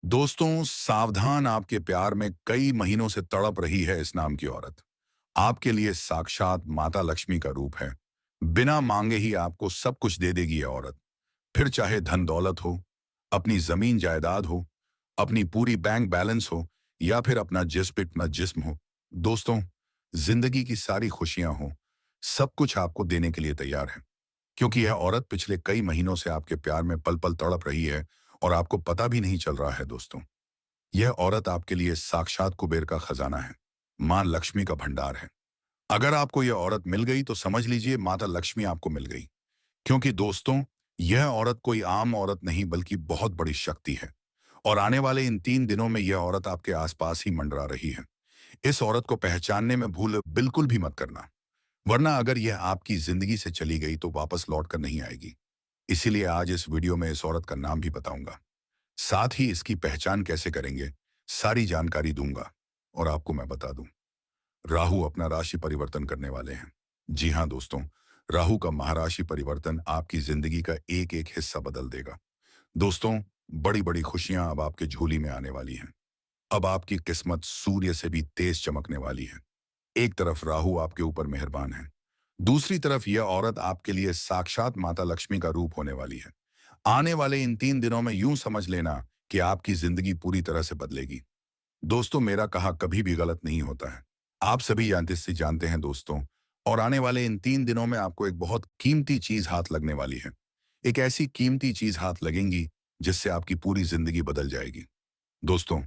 दोस्तों सावधान, आपके प्यार में कई महीनों से तड़प रही है इस नाम की औरत। आपके लिए साक्षात माता लक्ष्मी का रूप है। बिना मांगे ही आपको सब कुछ दे देगी ये औरत। फिर चाहे धन दौलत हो, अपनी जमीन जायदाद हो, अपनी पूरी बैंक बैलेंस हो, या फिर अपना जिस्म जिस्म हो। दोस्तों, जिंदगी की सारी खुशियां हो, सब कुछ आपको देने के लिए तैयार है। क्योंकि यह औरत पिछले कई महीनों से आपके प्यार में पल पल तड़प रही है और आपको पता भी नहीं चल रहा है। दोस्तों, यह औरत आपके लिए साक्षात कुबेर का खजाना है, मां लक्ष्मी का भंडार है। अगर आपको यह औरत मिल गई तो समझ लीजिए माता लक्ष्मी आपको मिल गई। क्योंकि दोस्तों, यह औरत कोई आम औरत नहीं बल्कि बहुत बड़ी शक्ति है। और आने वाले इन 3 दिनों में यह औरत आपके आसपास ही मंडरा रही है। इस औरत को पहचानने में भूल बिल्कुल भी मत करना, वरना अगर यह आपकी जिंदगी से चली गई तो वापस लौट कर नहीं आएगी। इसीलिए आज इस वीडियो में इस औरत का नाम भी बताऊंगा, साथ ही इसकी पहचान कैसे करेंगे, सारी जानकारी दूंगा। और आपको मैं बता दूं, राहु अपना राशि परिवर्तन करने वाले हैं। जी हाँ दोस्तों, राहु का महाराशि परिवर्तन आपकी जिंदगी का एक एक हिस्सा बदल देगा। दोस्तों, बड़ी बड़ी खुशियां अब आपके झोली में आने वाली हैं। अब आपकी किस्मत सूर्य से भी तेज चमकने वाली है। एक तरफ राहु आपके ऊपर मेहरबान है, दूसरी तरफ यह औरत आपके लिए साक्षात माता लक्ष्मी का रूप होने वाली है। आने वाले इन 3 दिनों में यूं समझ लेना कि आपकी जिंदगी पूरी तरह से बदलेगी। दोस्तों, मेरा कहा कभी भी गलत नहीं होता है। आप सभी जानते से जानते हैं दोस्तों। और आने वाले इन 3 दिनों में आपको एक बहुत कीमती चीज हाथ लगने वाली है। एक ऐसी कीमती चीज हाथ लगेंगी जिससे आपकी पूरी जिंदगी बदल जाएगी। दोस्तों,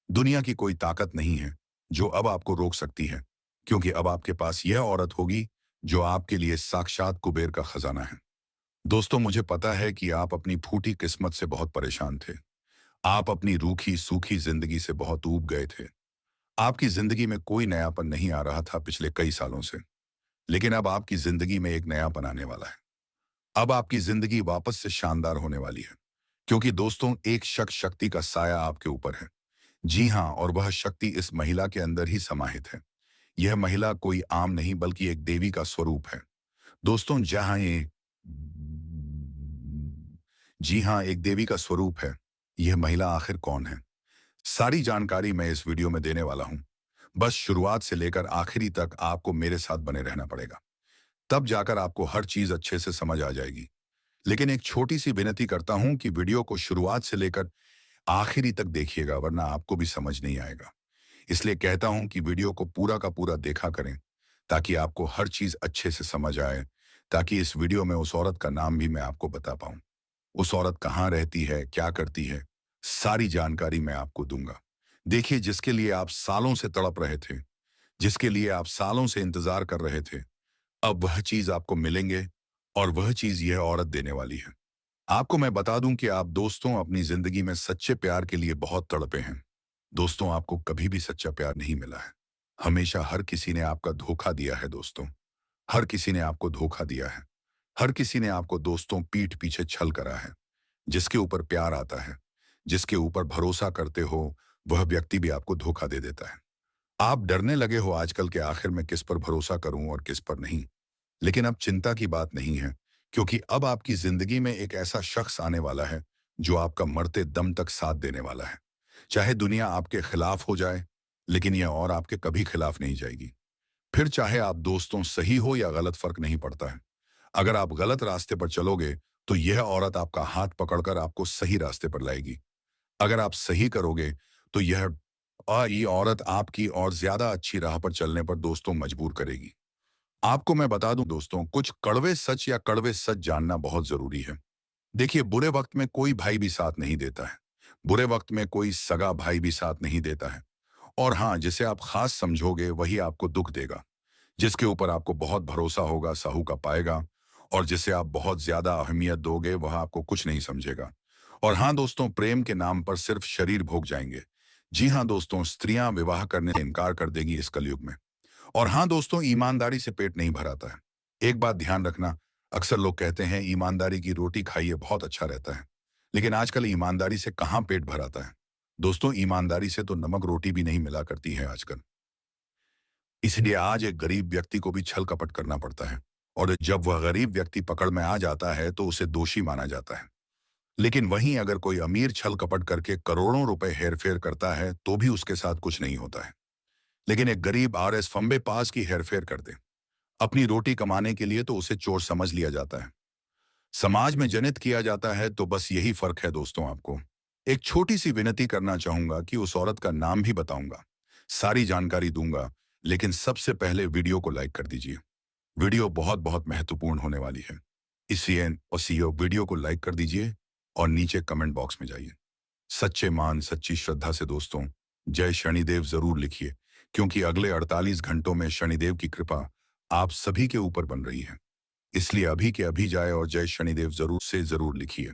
दुनिया की कोई ताकत नहीं है जो अब आपको रोक सकती है, क्योंकि अब आपके पास यह औरत होगी जो आपके लिए साक्षात कुबेर का खजाना है। दोस्तों, मुझे पता है कि आप अपनी फूटी किस्मत से बहुत परेशान थे। आप अपनी रूखी सूखी जिंदगी से बहुत ऊब गए थे। आपकी जिंदगी में कोई नयापन नहीं आ रहा था पिछले कई सालों से। लेकिन अब आपकी जिंदगी में एक नयापन आने वाला है। अब आपकी जिंदगी वापस से शानदार होने वाली है। क्योंकि दोस्तों, एक शक्ति का साया आपके ऊपर है। जी हाँ, और वह शक्ति इस महिला के अंदर ही समाहित है। यह महिला कोई आम नहीं बल्कि एक देवी का स्वरूप है। दोस्तों, जहां ये जी हाँ, एक देवी का स्वरूप है। यह महिला आखिर कौन है, सारी जानकारी मैं इस वीडियो में देने वाला हूं। बस शुरुआत से लेकर आखिरी तक आपको मेरे साथ बने रहना पड़ेगा। तब जाकर आपको हर चीज अच्छे से समझ आ जाएगी। लेकिन एक छोटी सी विनती करता हूं कि वीडियो को शुरुआत से लेकर आखिरी तक देखिएगा, वरना आपको भी समझ नहीं आएगा। इसलिए कहता हूं कि वीडियो को पूरा का पूरा देखा करें, ताकि आपको हर चीज अच्छे से समझ आए। ताकि इस वीडियो में उस औरत का नाम भी मैं आपको बता पाऊं। उस औरत कहाँ रहती है, क्या करती है, सारी जानकारी मैं आपको दूंगा। देखिए, जिसके लिए आप सालों से तड़प रहे थे, जिसके लिए आप सालों से इंतजार कर रहे थे, अब वह चीज आपको मिलेंगे। और वह चीज यह औरत देने वाली है। आपको मैं बता दूं कि आप दोस्तों अपनी जिंदगी में सच्चे प्यार के लिए बहुत तड़पे हैं। दोस्तों, आपको कभी भी सच्चा प्यार नहीं मिला है। हमेशा हर किसी ने आपका धोखा दिया है। दोस्तों, हर किसी ने आपको धोखा दिया है। हर किसी ने आपको दोस्तों पीठ पीछे छल करा है। जिसके ऊपर प्यार आता है, जिसके ऊपर भरोसा करते हो, वह व्यक्ति भी आपको धोखा दे देता है। आप डरने लगे हो आजकल के आखिर में किस पर भरोसा करूं और किस पर नहीं। लेकिन अब चिंता की बात नहीं है, क्योंकि अब आपकी जिंदगी में एक ऐसा शख्स आने वाला है जो आपका मरते दम तक साथ देने वाला है। चाहे दुनिया आपके खिलाफ हो जाए, लेकिन यह और आपके कभी खिलाफ नहीं जाएगी। फिर चाहे आप दोस्तों सही हो या गलत, फर्क नहीं पड़ता है। अगर आप गलत रास्ते पर चलोगे तो यह औरत आपका हाथ पकड़कर आपको सही रास्ते पर लाएगी। अगर आप सही करोगे तो ये औरत आपकी और ज्यादा अच्छी राह पर चलने पर दोस्तों मजबूर करेगी। आपको मैं बता दूं दोस्तों, कुछ कड़वे सच या कड़वे सच जानना बहुत जरूरी है। देखिए, बुरे वक्त में कोई भाई भी साथ नहीं देता है। बुरे वक्त में कोई सगा भाई भी साथ नहीं देता है। और हाँ, जिसे आप खास समझोगे वही आपको दुख देगा। जिसके ऊपर आपको बहुत भरोसा होगा साहू का पाएगा। और जिसे आप बहुत ज्यादा अहमियत दोगे वह आपको कुछ नहीं समझेगा। और हाँ दोस्तों, प्रेम के नाम पर सिर्फ शरीर भोग जाएंगे। जी हाँ दोस्तों, स्त्रियां विवाह करने से इनकार कर देगी इस कलयुग में। और हाँ दोस्तों, ईमानदारी से पेट नहीं भराता है। एक बात ध्यान रखना, अक्सर लोग कहते हैं ईमानदारी की रोटी खाइए बहुत अच्छा रहता है। लेकिन आजकल ईमानदारी से कहाँ पेट भराता है। दोस्तों, ईमानदारी से तो नमक रोटी भी नहीं मिला करती है आजकल। इसलिए आज एक गरीब व्यक्ति को भी छल कपट करना पड़ता है। और जब वह गरीब व्यक्ति पकड़ में आ जाता है तो उसे दोषी माना जाता है। लेकिन वहीं अगर कोई अमीर छल कपट करके करोड़ों रुपए हेरफेर करता है तो भी उसके साथ कुछ नहीं होता है। लेकिन एक गरीब आरएस फंबे पास की हेरफेर कर दे अपनी रोटी कमाने के लिए तो उसे चोर समझ लिया जाता है, समाज में जनित किया जाता है। तो बस यही फर्क है दोस्तों। आपको एक छोटी सी विनती करना चाहूंगा कि उस औरत का नाम भी बताऊंगा, सारी जानकारी दूंगा, लेकिन सबसे पहले वीडियो को लाइक कर दीजिए। वीडियो बहुत बहुत महत्वपूर्ण होने वाली है, इसलिए और सीओ वीडियो को लाइक कर दीजिए और नीचे कमेंट बॉक्स में जाइए। सच्चे मान सच्ची श्रद्धा से दोस्तों जय शनिदेव जरूर लिखिए, क्योंकि अगले 48 घंटों में शनिदेव की कृपा आप सभी के ऊपर बन रही है। इसलिए अभी के अभी जाए और जय शनिदेव जरूर लिखिए।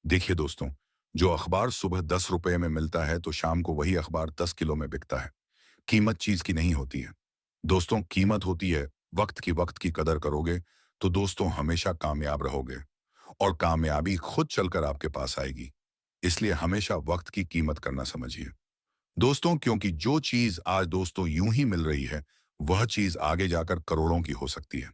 देखिए दोस्तों, जो अखबार सुबह 10 रुपए में मिलता है तो शाम को वही अखबार 10 किलो में बिकता है। कीमत चीज की नहीं होती है दोस्तों, कीमत होती है वक्त की। वक्त की कदर करोगे तो दोस्तों हमेशा कामयाब रहोगे और कामयाबी खुद चलकर आपके पास आएगी। इसलिए हमेशा वक्त की कीमत करना समझिए दोस्तों, क्योंकि जो चीज आज दोस्तों यूं ही मिल रही है वह चीज आगे जाकर करोड़ों की हो सकती है।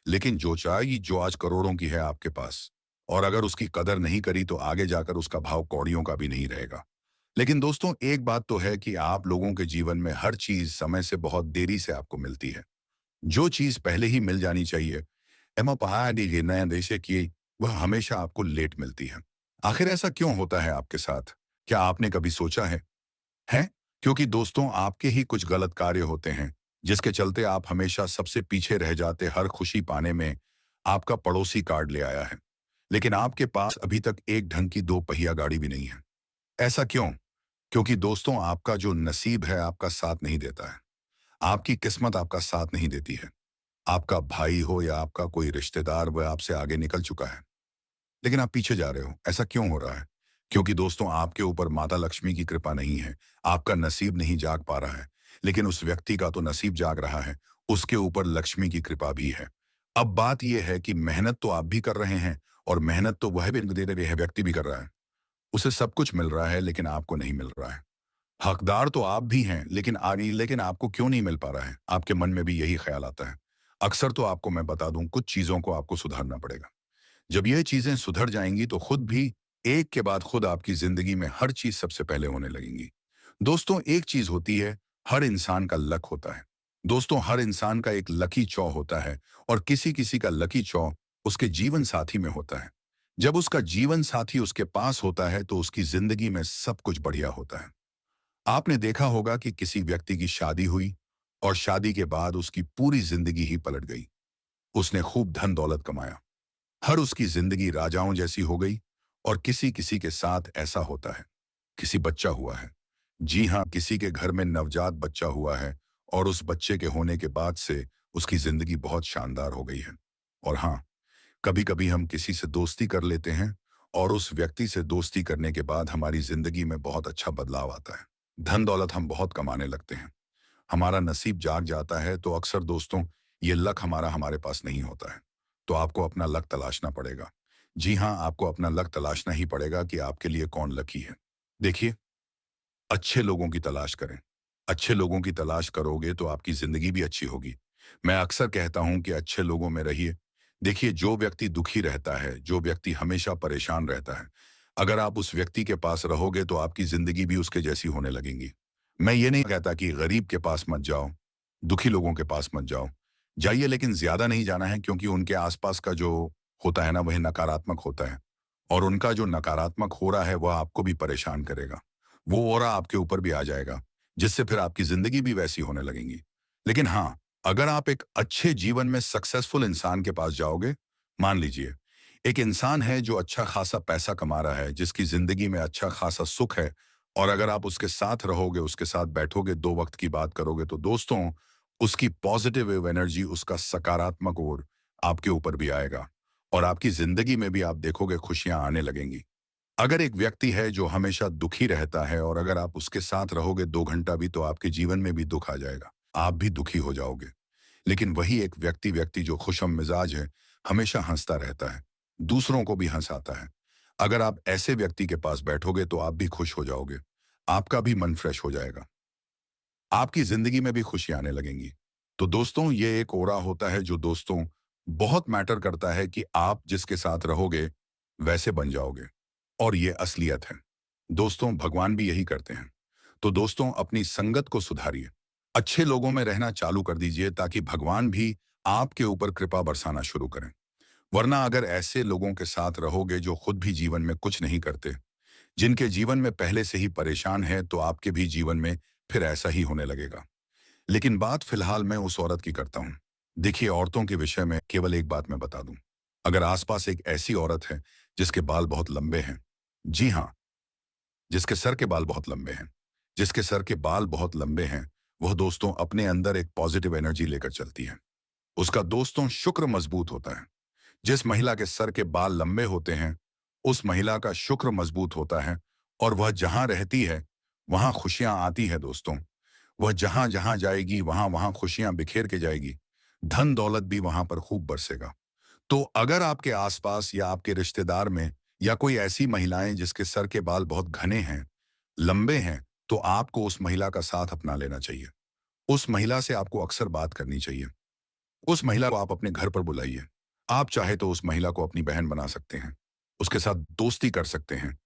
लेकिन जो चाहिए जो आज करोड़ों की है आपके पास, और अगर उसकी कदर नहीं करी तो आगे जाकर उसका भाव कौड़ियों का भी नहीं रहेगा। लेकिन दोस्तों एक बात तो है कि आप लोगों के जीवन में हर चीज समय से बहुत देरी से आपको मिलती है। जो चीज पहले ही मिल जानी चाहिए एमा पहाड़ी नया देशे की, वह हमेशा आपको लेट मिलती है। आखिर ऐसा क्यों होता है आपके साथ? क्या आपने कभी सोचा है? क्योंकि दोस्तों आपके ही कुछ गलत कार्य होते हैं जिसके चलते आप हमेशा सबसे पीछे रह जाते। हर खुशी पाने में आपका पड़ोसी कार्ड ले आया है, लेकिन आपके पास अभी तक एक ढंग की दो पहिया गाड़ी भी नहीं है। ऐसा क्यों? क्योंकि दोस्तों आपका जो नसीब है आपका साथ नहीं देता है, आपकी किस्मत आपका साथ नहीं देती है। आपका भाई हो या आपका कोई रिश्तेदार वह आपसे आगे निकल चुका है, लेकिन आप पीछे जा रहे हो। ऐसा क्यों हो रहा है? क्योंकि दोस्तों आपके ऊपर माता लक्ष्मी की कृपा नहीं है, आपका नसीब नहीं जाग पा रहा है। लेकिन उस व्यक्ति का तो नसीब जाग रहा है, उसके ऊपर लक्ष्मी की कृपा भी है। अब बात यह है कि मेहनत तो आप भी कर रहे हैं और मेहनत तो वह भी दे रहे है, व्यक्ति भी कर रहा है। उसे सब कुछ मिल रहा है लेकिन आपको नहीं मिल रहा है। हकदार तो आप भी हैं लेकिन आपको क्यों नहीं मिल पा रहा है? आपके मन में भी यही ख्याल आता है। अक्सर तो आपको मैं बता दूं, कुछ चीजों को आपको सुधारना पड़ेगा। जब ये चीजें सुधर जाएंगी तो खुद भी एक के बाद खुद आपकी जिंदगी में हर चीज सबसे पहले होने लगेंगी। दोस्तों एक चीज होती है, हर इंसान का लक होता है। दोस्तों हर इंसान का एक लकी चौ होता है और किसी किसी का लकी चौ उसके जीवन साथी में होता है। जब उसका जीवन साथी उसके पास होता है तो उसकी जिंदगी में सब कुछ बढ़िया होता है। आपने देखा होगा कि किसी व्यक्ति की शादी हुई और शादी के बाद उसकी पूरी जिंदगी ही पलट गई। उसने खूब धन दौलत कमाया, हर उसकी जिंदगी राजाओं जैसी हो गई। और किसी किसी के साथ ऐसा होता है, किसी बच्चा हुआ है। जी हाँ, किसी के घर में नवजात बच्चा हुआ है और उस बच्चे के होने के बाद से उसकी जिंदगी बहुत शानदार हो गई है। और हाँ, कभी कभी हम किसी से दोस्ती कर लेते हैं और उस व्यक्ति से दोस्ती करने के बाद हमारी जिंदगी में बहुत अच्छा बदलाव आता है। धन दौलत हम बहुत कमाने लगते हैं, हमारा नसीब जाग जाता है। तो अक्सर दोस्तों ये लक हमारा हमारे पास नहीं होता है, तो आपको अपना लक तलाशना पड़ेगा। जी हाँ, आपको अपना लक तलाशना ही पड़ेगा कि आपके लिए कौन लकी है। देखिए, अच्छे लोगों की तलाश करें। अच्छे लोगों की तलाश करोगे तो आपकी जिंदगी भी अच्छी होगी। मैं अक्सर कहता हूं कि अच्छे लोगों में रहिए। देखिए, जो व्यक्ति दुखी रहता है, जो व्यक्ति हमेशा परेशान रहता है, अगर आप उस व्यक्ति के पास रहोगे तो आपकी जिंदगी भी उसके जैसी होने लगेंगी। मैं ये नहीं कहता कि गरीब के पास मत जाओ, दुखी लोगों के पास मत जाओ। जाइए लेकिन ज्यादा नहीं जाना है, क्योंकि उनके आसपास का जो होता है ना वह नकारात्मक होता है। और उनका जो नकारात्मक हो रहा है वह आपको भी परेशान करेगा। वो ऑरा आपके ऊपर भी आ जाएगा, जिससे फिर आपकी जिंदगी भी वैसी होने लगेंगी। लेकिन हाँ, अगर आप एक अच्छे जीवन में सक्सेसफुल इंसान के पास जाओगे, मान लीजिए एक इंसान है जो अच्छा खासा पैसा कमा रहा है, जिसकी जिंदगी में अच्छा खासा सुख है, और अगर आप उसके साथ रहोगे, उसके साथ बैठोगे, दो वक्त की बात करोगे, तो दोस्तों उसकी पॉजिटिव एनर्जी, उसका सकारात्मक ओर आपके ऊपर भी आएगा और आपकी जिंदगी में भी आप देखोगे खुशियां आने लगेंगी। अगर एक व्यक्ति है जो हमेशा दुखी रहता है और अगर आप उसके साथ रहोगे 2 घंटा भी, तो आपके जीवन में भी दुख आ जाएगा, आप भी दुखी हो जाओगे। लेकिन वही एक व्यक्ति जो खुशम मिजाज है, हमेशा हंसता रहता है, दूसरों को भी हंसाता है, अगर आप ऐसे व्यक्ति के पास बैठोगे तो आप भी खुश हो जाओगे, आपका भी मन फ्रेश हो जाएगा, आपकी जिंदगी में भी खुशी आने लगेंगी। तो दोस्तों ये एक ओरा होता है जो दोस्तों बहुत मैटर करता है कि आप जिसके साथ रहोगे वैसे बन जाओगे। और ये असलियत है। दोस्तों, भगवान भी यही करते हैं। तो दोस्तों, अपनी संगत को सुधारिए। अच्छे लोगों में रहना चालू कर दीजिए ताकि भगवान भी आपके ऊपर कृपा बरसाना शुरू करें। वरना अगर ऐसे लोगों के साथ रहोगे जो खुद भी जीवन में कुछ नहीं करते, जिनके जीवन में पहले से ही परेशान है, तो आपके भी जीवन में फिर ऐसा ही होने लगेगा। लेकिन बात फिलहाल मैं उस औरत की करता हूं। देखिए, औरतों के विषय में केवल एक बात मैं बता दूं। अगर आसपास एक ऐसी औरत है जिसके बाल बहुत लंबे हैं, जी हाँ, जिसके सर के बाल बहुत लंबे हैं, जिसके सर के बाल बहुत लंबे हैं, वह दोस्तों अपने अंदर एक पॉजिटिव एनर्जी लेकर चलती है। उसका दोस्तों शुक्र मजबूत होता है। जिस महिला के सर के बाल लंबे होते हैं, उस महिला का शुक्र मजबूत होता है और वह जहां रहती है, वहां खुशियां आती है दोस्तों। वह जहां जहां जाएगी, वहां वहां खुशियां बिखेर के जाएगी। धन दौलत भी वहां पर खूब बरसेगा। तो अगर आपके आसपास या आपके रिश्तेदार में या कोई ऐसी महिलाएं जिसके सर के बाल बहुत घने हैं, लंबे हैं, तो आपको उस महिला का साथ अपना लेना चाहिए। उस महिला से आपको अक्सर बात करनी चाहिए। उस महिला को आप अपने घर पर बुलाइए। आप चाहे तो उस महिला को अपनी बहन बना सकते हैं। उसके साथ दोस्ती कर सकते हैं।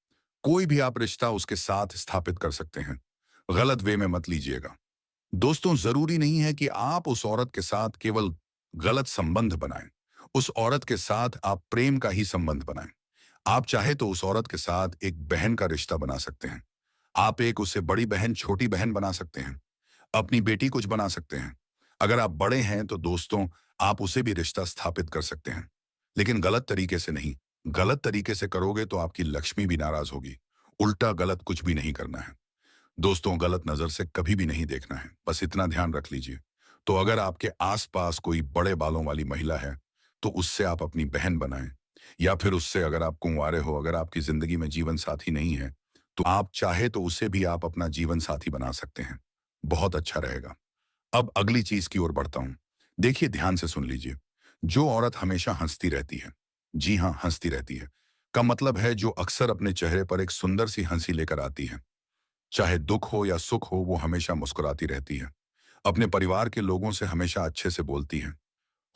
कोई भी आप रिश्ता उसके साथ स्थापित कर सकते हैं। गलत वे में मत लीजिएगा। दोस्तों, जरूरी नहीं है कि आप उस औरत के साथ केवल गलत संबंध बनाएं। उस औरत के साथ आप प्रेम का ही संबंध बनाएं। आप चाहे तो उस औरत के साथ एक बहन का रिश्ता बना सकते हैं। आप एक उससे बड़ी बहन, छोटी बहन बना सकते हैं। अपनी बेटी कुछ बना सकते हैं। अगर आप बड़े हैं तो दोस्तों, आप उसे भी रिश्ता स्थापित कर सकते हैं। लेकिन गलत तरीके से नहीं। गलत तरीके से करोगे तो आपकी लक्ष्मी भी नाराज होगी। उल्टा गलत कुछ भी नहीं करना है। दोस्तों, गलत नजर से कभी भी नहीं देखना है, बस इतना ध्यान रख लीजिए। तो अगर आपके आसपास कोई बड़े बालों वाली महिला है, तो उससे आप अपनी बहन बनाएं। या फिर उससे, अगर आप कुंवारे हो, अगर आपकी जिंदगी में जीवन साथी नहीं है, तो आप चाहे तो उसे भी आप अपना जीवन साथी बना सकते हैं। बहुत अच्छा रहेगा। अब अगली चीज की ओर बढ़ता हूं। देखिए, ध्यान से सुन लीजिए। जो औरत हमेशा हंसती रहती है, जी हाँ, हंसती रहती है, का मतलब है जो अक्सर अपने चेहरे पर एक सुंदर सी हंसी लेकर आती है। चाहे दुख हो या सुख हो, वो हमेशा मुस्कुराती रहती है। अपने परिवार के लोगों से हमेशा अच्छे से बोलती है।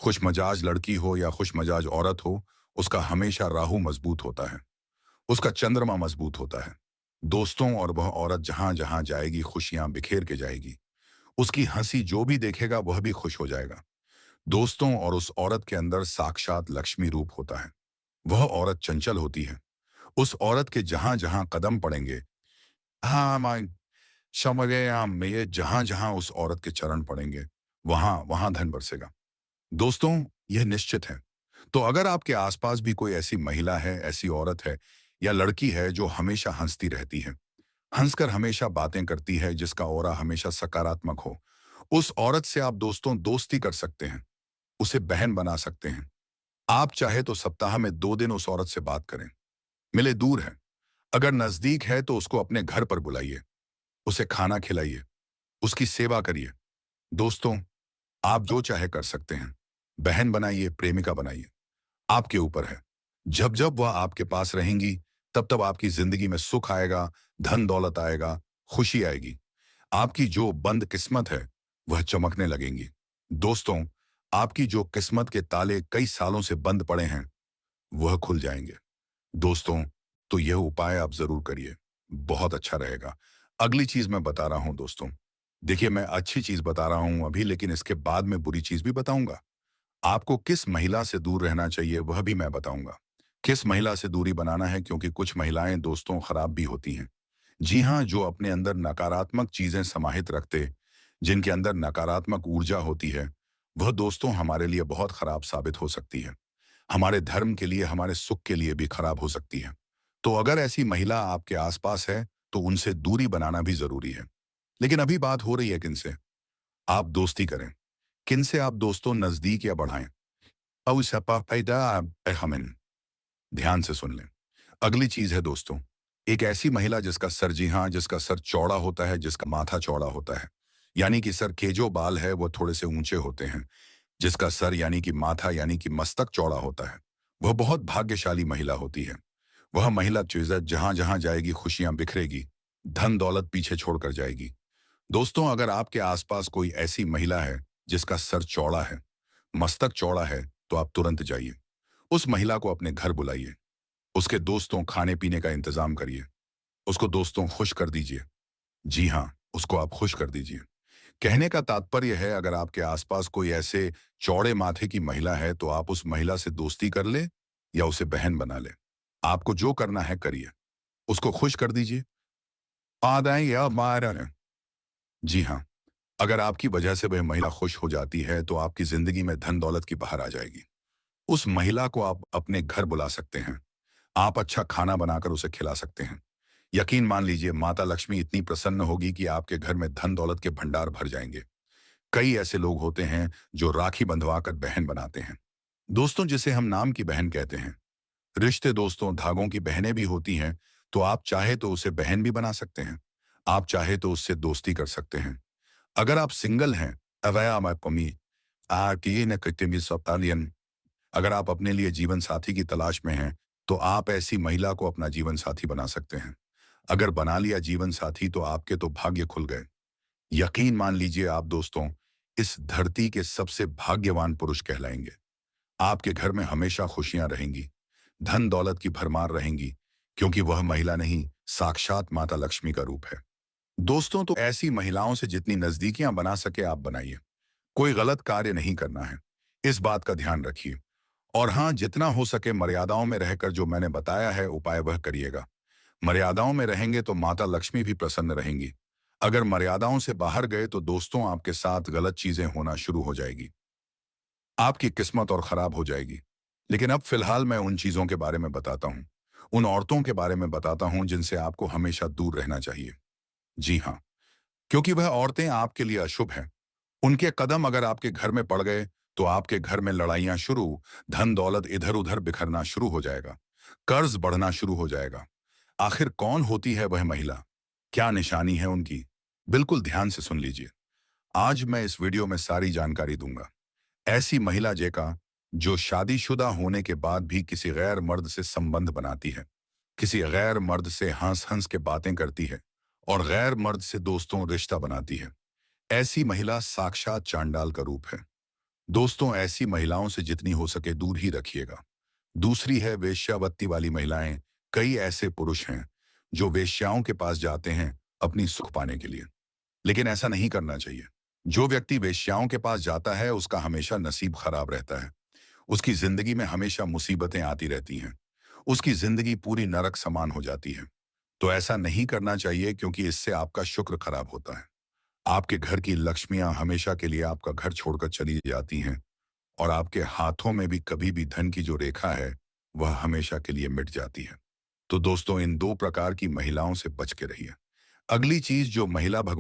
खुशमजाज लड़की हो या खुशमजाज औरत हो, उसका हमेशा राहु मजबूत होता है। उसका चंद्रमा मजबूत होता है। दोस्तों, और वह औरत जहां जहां जाएगी, खुशियां बिखेर के जाएगी। उसकी हंसी जो भी देखेगा वह भी खुश हो जाएगा। दोस्तों, और उस औरत के अंदर साक्षात लक्ष्मी रूप होता है। वह औरत चंचल होती है। उस औरत के जहां जहां कदम पड़ेंगे, हाँ मैं समझ गया, में ये जहां जहां उस औरत के चरण पड़ेंगे, वहां वहां धन बरसेगा। दोस्तों, यह निश्चित है। तो अगर आपके आसपास भी कोई ऐसी महिला है, ऐसी औरत है या लड़की है जो हमेशा हंसती रहती है, हंसकर हमेशा बातें करती है, जिसका ऑरा हमेशा सकारात्मक हो, उस औरत से आप दोस्तों दोस्ती कर सकते हैं। उसे बहन बना सकते हैं। आप चाहे तो सप्ताह में 2 दिन उस औरत से बात करें। मिले दूर है, अगर नजदीक है तो उसको अपने घर पर बुलाइए। उसे खाना खिलाइए। उसकी सेवा करिए। दोस्तों, आप जो चाहे कर सकते हैं। बहन बनाइए, प्रेमिका बनाइए, आपके ऊपर है। जब जब वह आपके पास रहेंगी, तब तब आपकी जिंदगी में सुख आएगा, धन दौलत आएगा, खुशी आएगी। आपकी जो बंद किस्मत है, वह चमकने लगेंगी। दोस्तों, आपकी जो किस्मत के ताले कई सालों से बंद पड़े हैं, वह खुल जाएंगे। दोस्तों, तो यह उपाय आप जरूर करिए। बहुत अच्छा रहेगा। अगली चीज मैं बता रहा हूं दोस्तों। देखिए, मैं अच्छी चीज बता रहा हूं अभी, लेकिन इसके बाद में बुरी चीज भी बताऊंगा। आपको किस महिला से दूर रहना चाहिए वह भी मैं बताऊंगा। किस महिला से दूरी बनाना है, क्योंकि कुछ महिलाएं दोस्तों खराब भी होती हैं। जी हाँ, जो अपने अंदर नकारात्मक चीजें समाहित रखते, जिनके अंदर नकारात्मक ऊर्जा होती है, वह दोस्तों हमारे लिए बहुत खराब साबित हो सकती है। हमारे धर्म के लिए, हमारे सुख के लिए भी खराब हो सकती है। तो अगर ऐसी महिला आपके आसपास है, तो उनसे दूरी बनाना भी जरूरी है। लेकिन अभी बात हो रही है किनसे आप दोस्ती करें, किनसे आप दोस्तों नजदीक या बढ़ाएं। हमें ध्यान से सुन लें। अगली चीज है दोस्तों, एक ऐसी महिला जिसका सर, जी हाँ, जिसका सर चौड़ा होता है, जिसका माथा चौड़ा होता है। यानी कि सर के जो बाल है वो थोड़े से ऊंचे होते हैं। जिसका सर यानी कि माथा यानी कि मस्तक चौड़ा होता है, वह बहुत भाग्यशाली महिला होती है। वह महिला चीज जहां जहां जाएगी, खुशियां बिखरेगी, धन दौलत पीछे छोड़कर जाएगी। दोस्तों, अगर आपके आसपास कोई ऐसी महिला है जिसका सर चौड़ा है, मस्तक चौड़ा है, तो आप तुरंत जाइए। उस महिला को अपने घर बुलाइए। उसके दोस्तों खाने पीने का इंतजाम करिए। उसको दोस्तों खुश कर दीजिए। जी हाँ, उसको आप खुश कर दीजिए। कहने का तात्पर्य है, अगर आपके आसपास कोई ऐसे चौड़े माथे की महिला है तो आप उस महिला से दोस्ती कर ले या उसे बहन बना ले। आपको जो करना है करिए। उसको खुश कर दीजिए। आदाएं या मारा। जी हाँ, अगर आपकी वजह से वह महिला खुश हो जाती है तो आपकी जिंदगी में धन दौलत की बहार आ जाएगी। उस महिला को आप अपने घर बुला सकते हैं। आप अच्छा खाना बनाकर उसे खिला सकते हैं। यकीन मान लीजिए, माता लक्ष्मी इतनी प्रसन्न होगी कि आपके घर में धन दौलत के भंडार भर जाएंगे। कई ऐसे लोग होते हैं जो राखी बंधवाकर बहन बनाते हैं। दोस्तों जिसे हम नाम की बहन कहते हैं। रिश्ते दोस्तों धागों की बहनें भी होती हैं। तो आप चाहे तो उसे बहन भी बना सकते हैं। आप चाहे तो उससे दोस्ती कर सकते हैं। अगर आप सिंगल हैं, अवया मैं पमी आर्टिये न कृत्रिम सप्तालियन, अगर आप अपने लिए जीवन साथी की तलाश में हैं, तो आप ऐसी महिला को अपना जीवन साथी बना सकते हैं। अगर बना लिया जीवन साथी तो आपके तो भाग्य खुल गए। यकीन मान लीजिए आप दोस्तों इस धरती के सबसे भाग्यवान पुरुष कहलाएंगे। आपके घर में हमेशा खुशियां रहेंगी। धन दौलत की भरमार रहेंगी, क्योंकि वह महिला नहीं, साक्षात माता लक्ष्मी का रूप है। दोस्तों तो ऐसी महिलाओं से जितनी नजदीकियां बना सके आप बनाइए। कोई गलत कार्य नहीं करना है, इस बात का ध्यान रखिए। और हाँ, जितना हो सके मर्यादाओं में रहकर जो मैंने बताया है उपाय वह करिएगा। मर्यादाओं में रहेंगे तो माता लक्ष्मी भी प्रसन्न रहेंगी। अगर मर्यादाओं से बाहर गए तो दोस्तों आपके साथ गलत चीजें होना शुरू हो जाएगी। आपकी किस्मत और खराब हो जाएगी। लेकिन अब फिलहाल मैं उन चीजों के बारे में बताता हूँ, उन औरतों के बारे में बताता हूँ जिनसे आपको हमेशा दूर रहना चाहिए। जी हाँ, क्योंकि वह औरतें आपके लिए अशुभ हैं। उनके कदम अगर आपके घर में पड़ गए तो आपके घर में लड़ाइयां शुरू, धन दौलत इधर उधर बिखरना शुरू हो जाएगा, कर्ज बढ़ना शुरू हो जाएगा। आखिर कौन होती है वह महिला? क्या निशानी है उनकी? बिल्कुल ध्यान से सुन लीजिए। आज मैं इस वीडियो में सारी जानकारी दूंगा। ऐसी महिला जेका जो शादीशुदा होने के बाद भी किसी गैर मर्द से संबंध बनाती है, किसी गैर मर्द से हंस हंस के बातें करती है और गैर मर्द से दोस्तों रिश्ता बनाती है। ऐसी महिला साक्षात चांडाल का रूप है। दोस्तों ऐसी महिलाओं से जितनी हो सके दूर ही रखिएगा। दूसरी है वेश्यावृत्ति वाली महिलाएं। कई ऐसे पुरुष हैं जो वेश्याओं के पास जाते हैं अपनी सुख पाने के लिए, लेकिन ऐसा नहीं करना चाहिए। जो व्यक्ति वेश्याओं के पास जाता है उसका हमेशा नसीब खराब रहता है। उसकी जिंदगी में हमेशा मुसीबतें आती रहती हैं। उसकी जिंदगी पूरी नरक समान हो जाती है। तो ऐसा नहीं करना चाहिए, क्योंकि इससे आपका शुक्र खराब होता है। आपके घर की लक्ष्मियां हमेशा के लिए आपका घर छोड़कर चली जाती हैं और आपके हाथों में भी कभी भी धन की जो रेखा है वह हमेशा के लिए मिट जाती है। तो दोस्तों इन दो प्रकार की महिलाओं से बच के रहिए। अगली चीज जो महिला भगवान